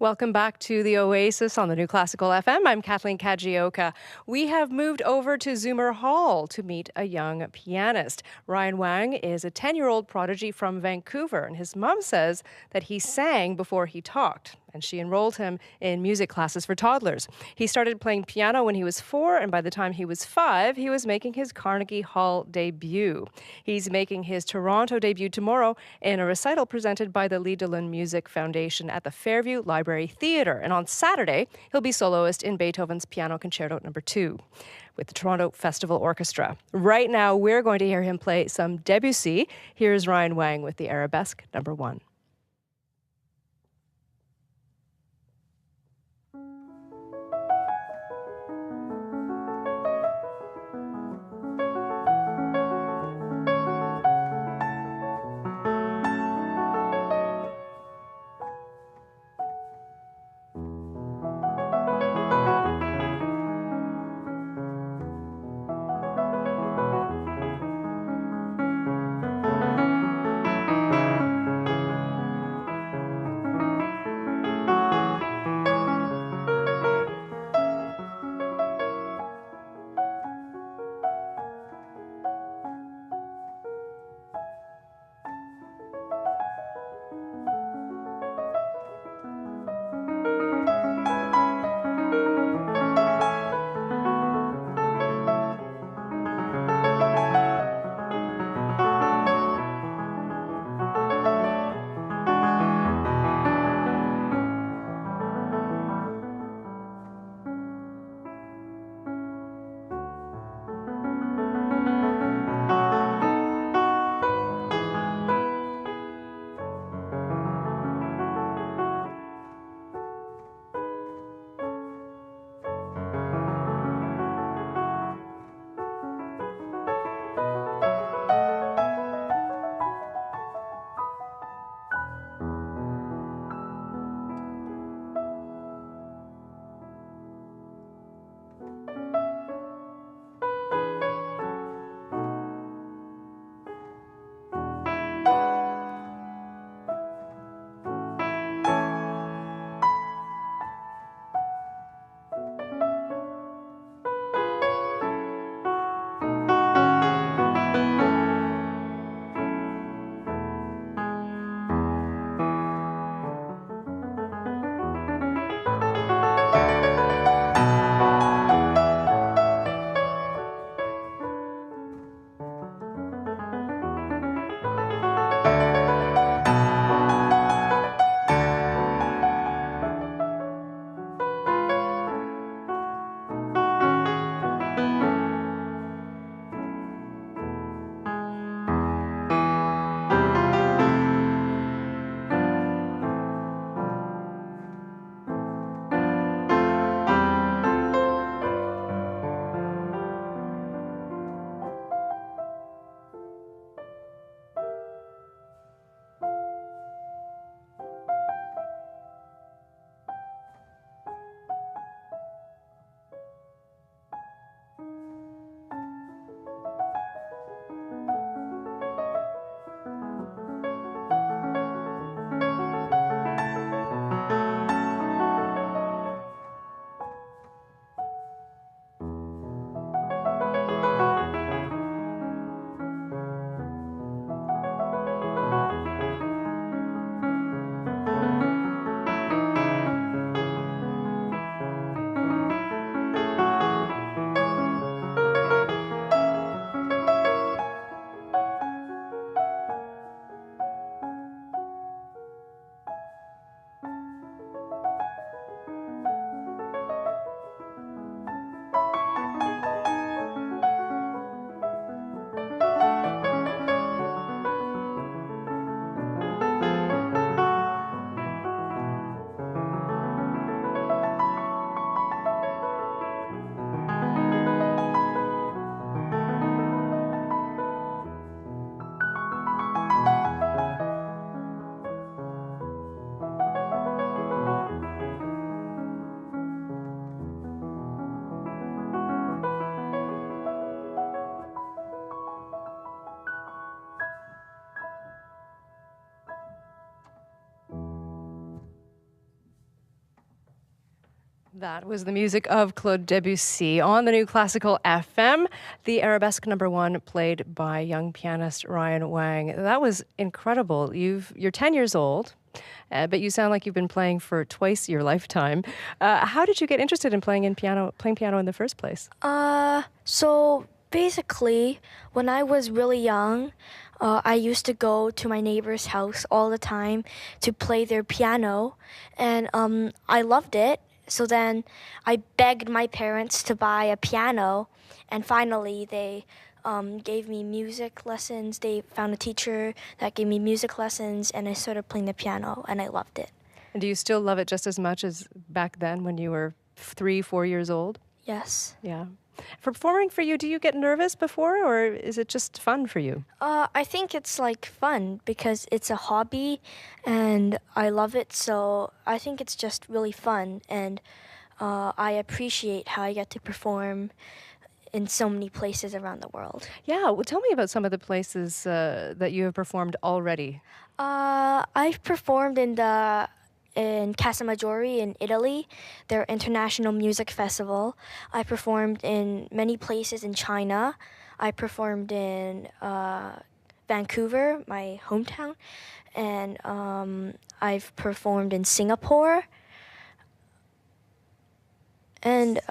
Welcome back to the Oasis on the new Classical FM. I'm Kathleen Kajioka. We have moved over to Zoomer Hall to meet a young pianist. Ryan Wang is a 10-year-old prodigy from Vancouver, and his mom says that he sang before he talked, and she enrolled him in music classes for toddlers. He started playing piano when he was 4, and by the time he was 5, he was making his Carnegie Hall debut. He's making his Toronto debut tomorrow in a recital presented by the Lidelin Music Foundation at the Fairview Library Theatre. And on Saturday, he'll be soloist in Beethoven's Piano Concerto No. 2 with the Toronto Festival Orchestra. Right now, we're going to hear him play some Debussy. Here's Ryan Wang with the Arabesque No. 1. That was the music of Claude Debussy on the new Classical FM, the Arabesque #1 played by young pianist Ryan Wang. That was incredible. You're 10 years old, but you sound like you've been playing for twice your lifetime. How did you get interested in playing piano in the first place? So basically, when I was really young, I used to go to my neighbor's house all the time to play their piano, and I loved it. So then I begged my parents to buy a piano, and finally they gave me music lessons. They found a teacher that gave me music lessons, and I started playing the piano, and I loved it. And do you still love it just as much as back then when you were 3, 4 years old? Yes. Yeah. For performing for you, do you get nervous before, or is it just fun for you? I think it's like fun because it's a hobby and I love it. So I think it's just really fun, and I appreciate how I get to perform in so many places around the world. Yeah, well, tell me about some of the places that you have performed already. I've performed in Casa Maggiore in Italy, their international music festival. I performed in many places in China. I performed in Vancouver, my hometown, and I've performed in Singapore. And It's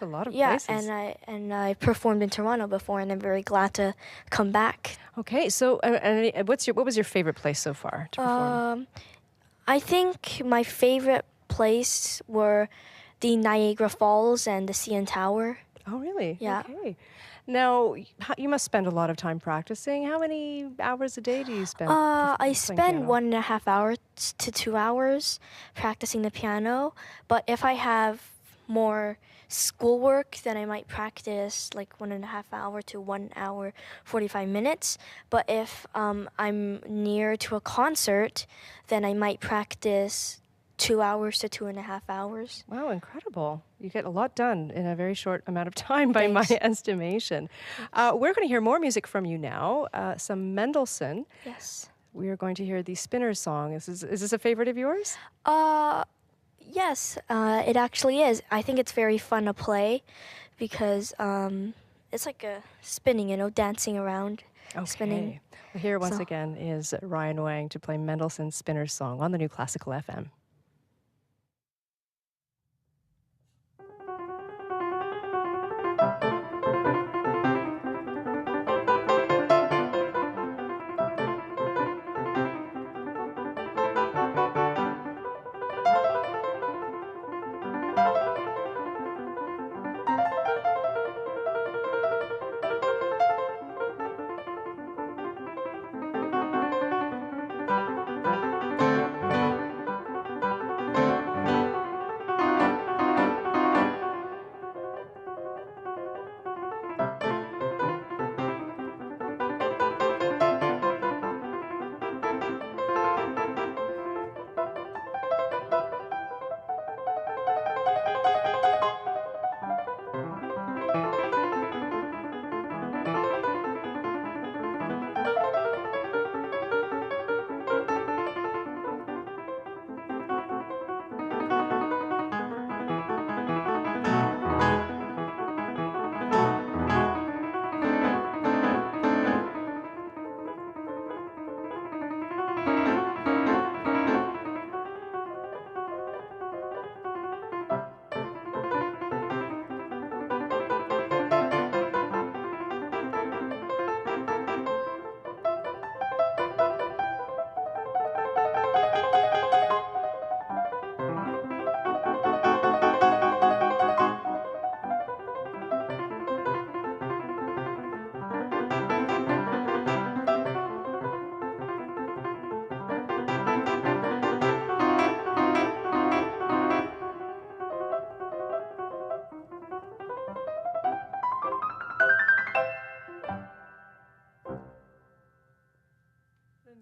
a lot of yeah, places. and I performed in Toronto before, and I'm very glad to come back. Okay, so what was your favorite place so far to perform? I think my favorite place were the Niagara Falls and the CN Tower. Oh, really? Yeah. Okay. Now, you must spend a lot of time practicing. How many hours a day do you spend? I playing spend piano? 1.5 hours to 2 hours practicing the piano, but if I have more schoolwork, then I might practice like 1.5 hour to 1 hour 45 minutes. But if I'm near to a concert, then I might practice 2 hours to 2.5 hours. Wow, incredible. You get a lot done in a very short amount of time by my Thanks. estimation. We're going to hear more music from you now, some Mendelssohn. Yes. We are going to hear the Spinner song. Is this a favorite of yours? Yes, it actually is. I think it's very fun to play because it's like a spinning, dancing around, spinning. Well, here once So- again is Ryan Wang to play Mendelssohn's Spinner song on the new Classical FM.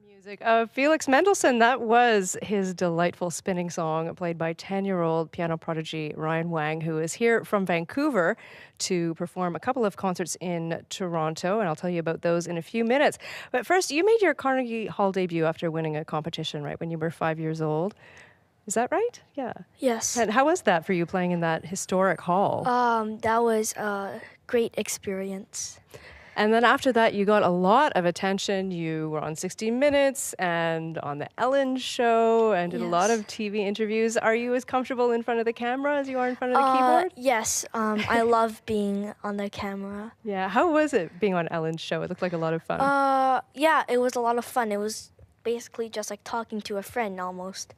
Music of Felix Mendelssohn. That was his delightful spinning song played by 10-year-old piano prodigy Ryan Wang, who is here from Vancouver to perform a couple of concerts in Toronto, and I'll tell you about those in a few minutes. But first, you made your Carnegie Hall debut after winning a competition, right, when you were 5 years old. Is that right? Yeah. Yes. And how was that for you playing in that historic hall? That was a great experience. And then after that, you got a lot of attention. You were on 60 Minutes and on the Ellen Show and did a lot Yes. of TV interviews. Are you as comfortable in front of the camera as you are in front of the keyboard? Yes. I love being on the camera. Yeah. How was it being on Ellen's show? It looked like a lot of fun. Yeah, it was a lot of fun. It was basically just like talking to a friend almost.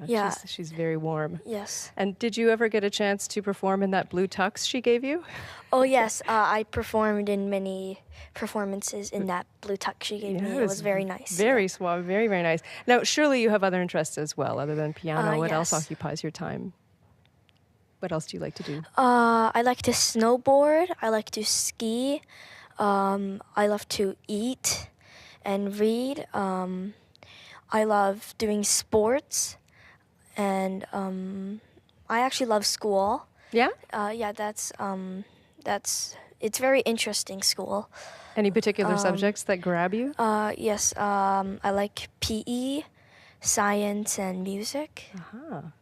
Yeah. She's very warm. Yes. And did you ever get a chance to perform in that blue tux she gave you? Oh, yes. I performed in many performances in that blue tux she gave me. It was very nice. Very suave, very, very nice. Now, surely you have other interests as well, other than piano. What else Yes. occupies your time? What else do you like to do? I like to snowboard. I like to ski. I love to eat and read. I love doing sports. And I actually love school. Yeah? Yeah, it's very interesting school. Any particular subjects that grab you? Yes, I like PE, science, and music.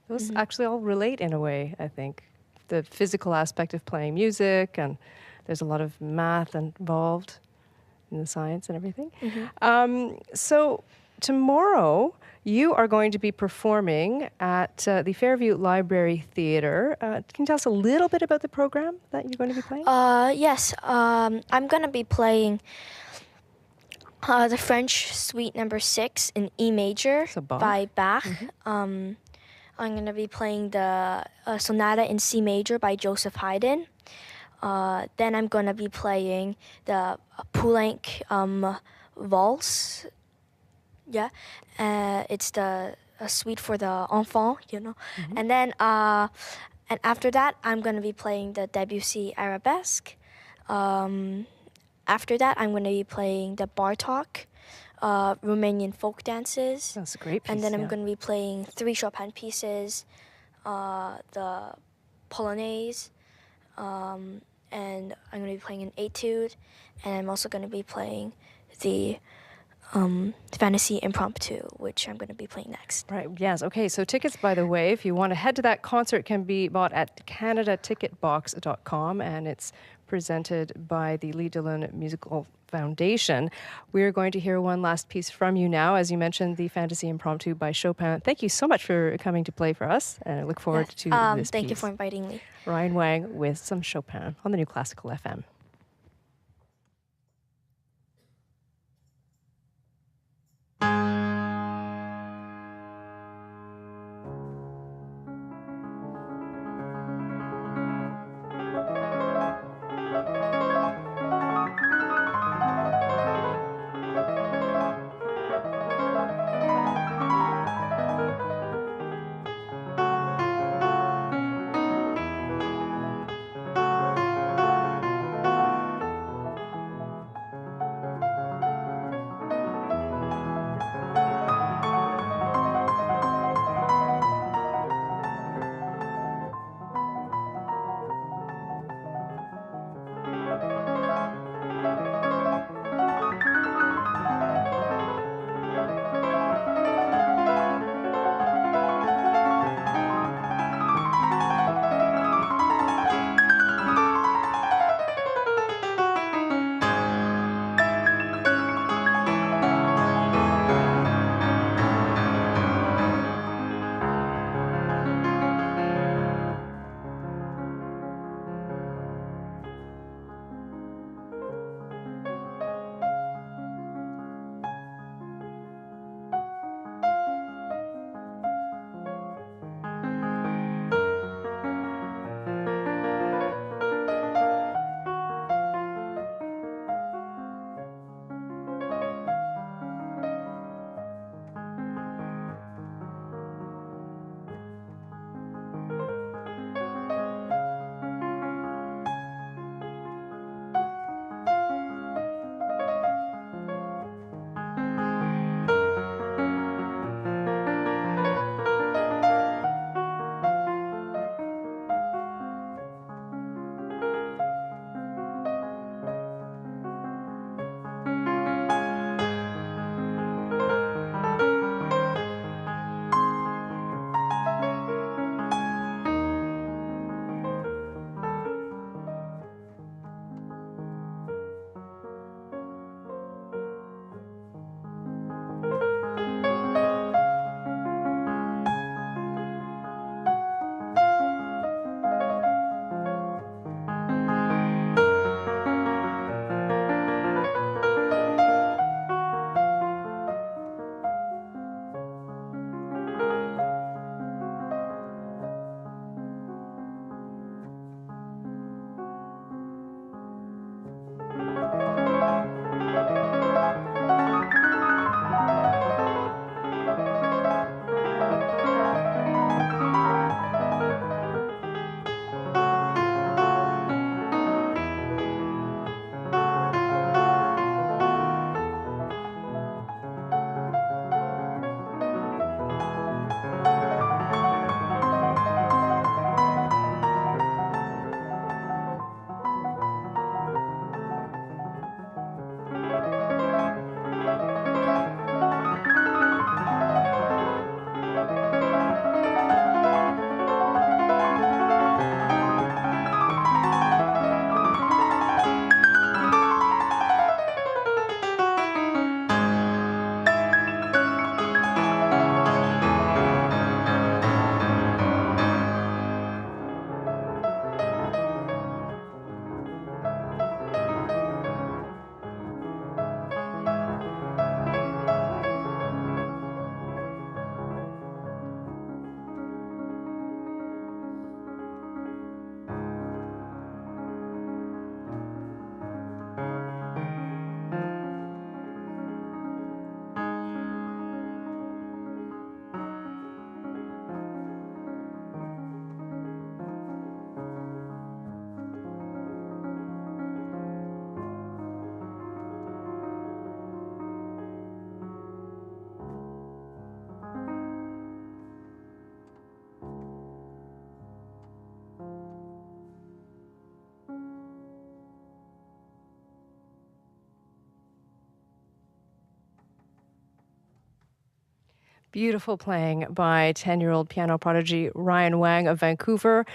Those actually all relate in a way, I think. The physical aspect of playing music, and there's a lot of math involved in the science and everything. So tomorrow, you are going to be performing at the Fairview Library Theatre. Can you tell us a little bit about the program that you're going to be playing? Yes, I'm gonna be playing the French Suite Number 6 in E major So Bach. by Bach. I'm gonna be playing the Sonata in C major by Joseph Haydn. Then I'm gonna be playing the Poulenc Valse. Yeah, it's the suite for the enfant, you know. And then and after that, I'm gonna be playing the Debussy Arabesque. After that, I'm gonna be playing the Bartók, Romanian folk dances. That's a great piece. And then I'm yeah. gonna be playing 3 Chopin pieces, the Polonaise, and I'm gonna be playing an etude, and I'm also gonna be playing the Fantasie-Impromptu, which I'm going to be playing next. Right, yes. Okay, so tickets, by the way, if you want to head to that concert, can be bought at canadaticketbox.com, and it's presented by the Lee Dillon Musical Foundation. We're going to hear one last piece from you now. As you mentioned, the Fantasie-Impromptu by Chopin. Thank you so much for coming to play for us, and I look forward to this Thank piece. you for inviting me. Ryan Wang with some Chopin on the new Classical FM. Beautiful playing by 10-year-old piano prodigy Ryan Wang of Vancouver,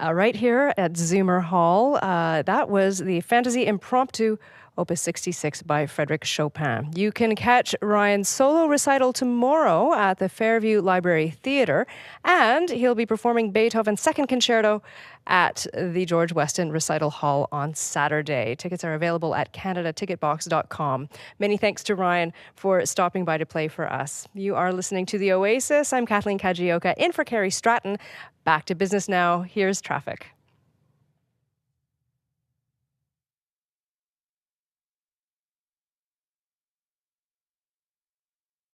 right here at Zoomer Hall. That was the Fantasie-Impromptu, Opus 66 by Frédéric Chopin. You can catch Ryan's solo recital tomorrow at the Fairview Library Theatre, and he'll be performing Beethoven's Second Concerto at the George Weston Recital Hall on Saturday. Tickets are available at canadaticketbox.com. Many thanks to Ryan for stopping by to play for us. You are listening to The Oasis. I'm Kathleen Kajioka, in for Carrie Stratton. Back to business now. Here's traffic.